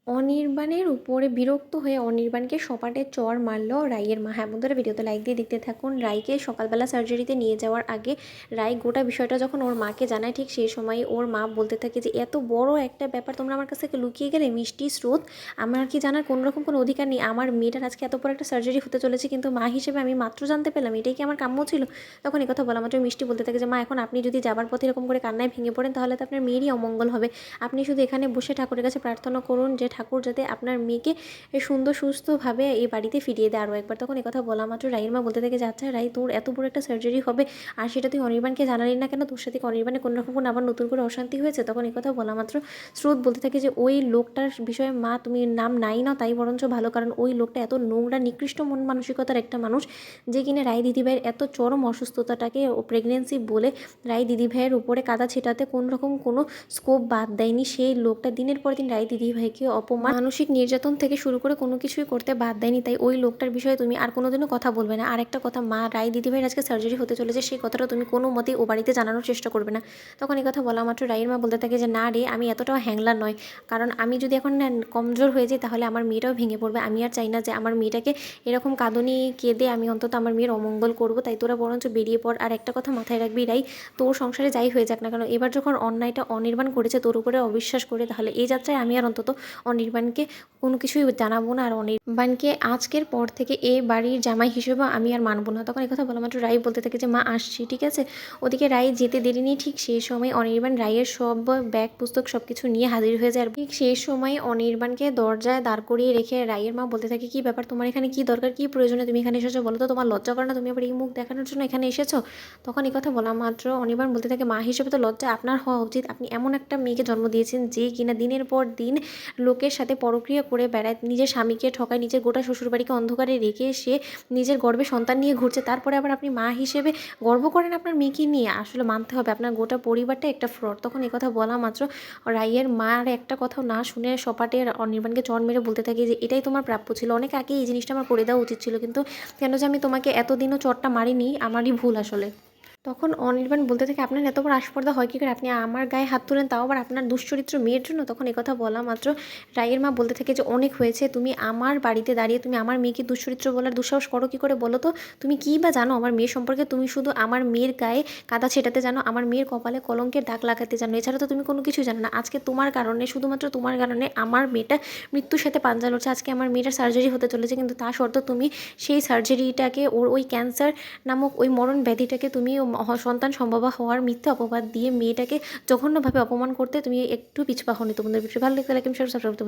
অনির্বাণের উপরে বিরক্ত হয়ে অনির্বাণকে সপাটে চড় মারল রাইয়ের মা। হ্যাঁ বন্ধুরা, ভিডিওতে লাইক দিয়ে দেখতে থাকুন। রাইকে সকালবেলা সার্জারিতে নিয়ে যাওয়ার আগে রাই গোটা বিষয়টা যখন ওর মাকে জানায়, ঠিক সেই সময় ওর মা বলতে থাকে যে এত বড় একটা ব্যাপার তোমরা আমার কাছ থেকে লুকিয়ে গেলে। মিষ্টি স্রোত, আমার কি জানার কোনোরকম কোনো অধিকার নেই? আমার মেয়েটার আজকে এত বড় একটা সার্জারি হতে চলেছে, কিন্তু মা হিসেবে আমি মাত্র জানতে পেলাম। এটাই কি আমার কাম্য ছিল? তখন কথা বলা মাত্র মিষ্টি বলতে থাকে যে মা, এখন আপনি যদি যাবার পথে এরকম করে কান্নায় ভেঙে পড়েন তাহলে তো আপনার মেয়েরই অমঙ্গল হবে। আপনি শুধু এখানে বসে ঠাকুরের কাছে প্রার্থনা করুন যে ঠাকুর যাতে আপনার মেয়েকে সুন্দর সুস্থভাবে এই বাড়িতে ফিরিয়ে দেয় আরও একবার। তখন কথা বলা মাত্র রাইয়ের মা বলতে থাকে যে আচ্ছা রাই, তোর এত বড় একটা সার্জারি হবে আর সেটা তুই অনির্বাণকে জানালি না কেন? তোর সাথে অনির্বাণে কোনো রকম কোনো আবার নতুন করে অশান্তি হয়েছে? তখন কথা বলা মাত্র স্রোত বলতে থাকে যে ওই লোকটার বিষয়ে মা তুমি নাম নাই না, তাই বরঞ্চ ভালো, কারণ ওই লোকটা এত নোংরা নিকৃষ্ট মন মানসিকতার একটা মানুষ যে কিনা রায় দিদিভাইয়ের এত চরম অসুস্থতাটাকে ও প্রেগনেন্সি বলে রায় দিদিভাইয়ের উপরে কাদা ছেটাতে কোনো রকম কোনো স্কোপ বাদ দেয়নি। সেই লোকটা দিনের পর দিন রায় দিদিভাইকে অপমান, মানসিক নির্যাতন থেকে শুরু করে কোনো কিছুই করতে বাদ দেয়নি। তাই ওই লোকটার বিষয়ে তুমি আর কোনোদিনও কথা বলবে না। আর একটা কথা, মা রায় দিদিভাইয়ের আজকে সার্জারি হতে চলেছে, সেই কথাটা তুমি কোনো মতেই ও বাড়িতে জানানোর চেষ্টা করবে না। তখন এই কথা বলা মাত্র রায়ের মা বলতে থাকে যে না রে, আমি এতটাও হ্যাংলার নয়, কারণ আমি যদি এখন কমজোর হয়ে যাই তাহলে আমার মেয়েটাও ভেঙে পড়বে। আমি আর চাই না যে আমার মেয়েটাকে এরকম কাঁদনি কেঁদে আমি অন্তত আমার মেয়ের অমঙ্গল করবো। তাই তোরা বরঞ্চ বেরিয়ে পড়। আর একটা কথা মাথায় রাখবি রাই, তোর সংসারে যাই হয়ে যাক না কেন, এবার যখন অন্যায়টা অনির্বাণ করেছে তোর উপরে অবিশ্বাস করে, তাহলে এই যাত্রায় আমি আর অন্তত অনির্বাণকে কোনো কিছুই জানাবো না। আর অনির্বাণকে আজকের পর থেকে এ বাড়ির জামাই হিসেবে আমি আর মানবো না। তখন এই কথা বলা মাত্র রাই বলতে থাকে যে মা আসছি, ঠিক আছে। ওদিকে রাই যেতে দেরি নেই, ঠিক সেই সময় অনির্বাণ রাইয়ের সব ব্যাগ পুস্তক সব কিছু নিয়ে হাজির হয়ে যায়। আর ঠিক সেই সময় অনির্বাণকে দরজায় দাঁড় করিয়ে রেখে রাইয়ের মা বলতে থাকে কি ব্যাপার, তোমার এখানে কি দরকার, কি প্রয়োজনে তুমি এখানে এসেছো বলো তো? তোমার লজ্জা করে না? তুমি আবার এই মুখ দেখানোর জন্য এখানে এসেছো? তখন এই কথা বলা মাত্র অনির্বাণ বলতে থাকে মা হিসেবে তো লজ্জা আপনার হওয়া উচিত। আপনি এমন একটা মেয়েকে জন্ম দিয়েছেন যে কিনা দিনের পর দিন লোকের সাথে পরক্রিয়া করে বেড়ায়, নিজের স্বামীকে ঠকায়, নিজের গোটা শ্বশুরবাড়িকে অন্ধকারে রেখে সে নিজের গর্ভে সন্তান নিয়ে ঘুরছে। তারপরে আবার আপনি মা হিসেবে গর্ব করেন আপনার মেয়েকে নিয়ে? আসলে মানতে হবে আপনার গোটা পরিবারটা একটা ফ্রড। তখন কথা বলা মাত্র রাইয়ের মার একটা কথাও না শুনে সপাটে অনির্বাণকে চড় মেরে বলতে থাকে যে এটাই তোমার প্রাপ্য ছিল, অনেক আগে এই জিনিসটা আমার করে দেওয়া উচিত ছিল, কিন্তু কেন যে আমি তোমাকে এতদিনও চড়টা মারিনি, আমারই ভুল আসলে। তখন অনির্বাণ বলতে থাকে আপনার এত বড় আস্পর্ধা হয় কী করে, আপনি আমার গায়ে হাত তুলেন, তাও আবার আপনার দুশ্চরিত্র মেয়ের জন্য? তখন কথা বলা মাত্র রাইয়ের মা বলতে থাকে যে অনেক হয়েছে, তুমি আমার বাড়িতে দাঁড়িয়ে তুমি আমার মেয়েকে দুশ্চরিত্র বলার দুঃসাহস করো কী করে বলো তো? তুমি কী বা জানো আমার মেয়ের সম্পর্কে? তুমি শুধু আমার মেয়ের গায়ে কাদা ছেটাতে জানো, আমার মেয়ের কপালে কলঙ্কের দাগ লাগাতে জানো, এছাড়া তো তুমি কোনো কিছু জানো না। আজকে তোমার কারণে, শুধুমাত্র তোমার কারণে আমার মেয়েটা মৃত্যুর সাথে পাঞ্জা লড়ছে। আজকে আমার মেয়েটার সার্জারি হতে চলেছে, কিন্তু তা সত্ত্বেও তুমি সেই সার্জারিটাকে, ওর ওই ক্যান্সার নামক ওই মরণ ব্যাধিটাকে তুমি সন্তান সম্ভবা হওয়ার মিথ্যা অপবাদ দিয়ে মেয়েটাকে জঘন্যভাবে অপমান করতে তুমি একটু পিছপা হওনি। তোমাদের ভিডিও ভালো লাগলে লাইক, শেয়ার, সাবস্ক্রাইব করতে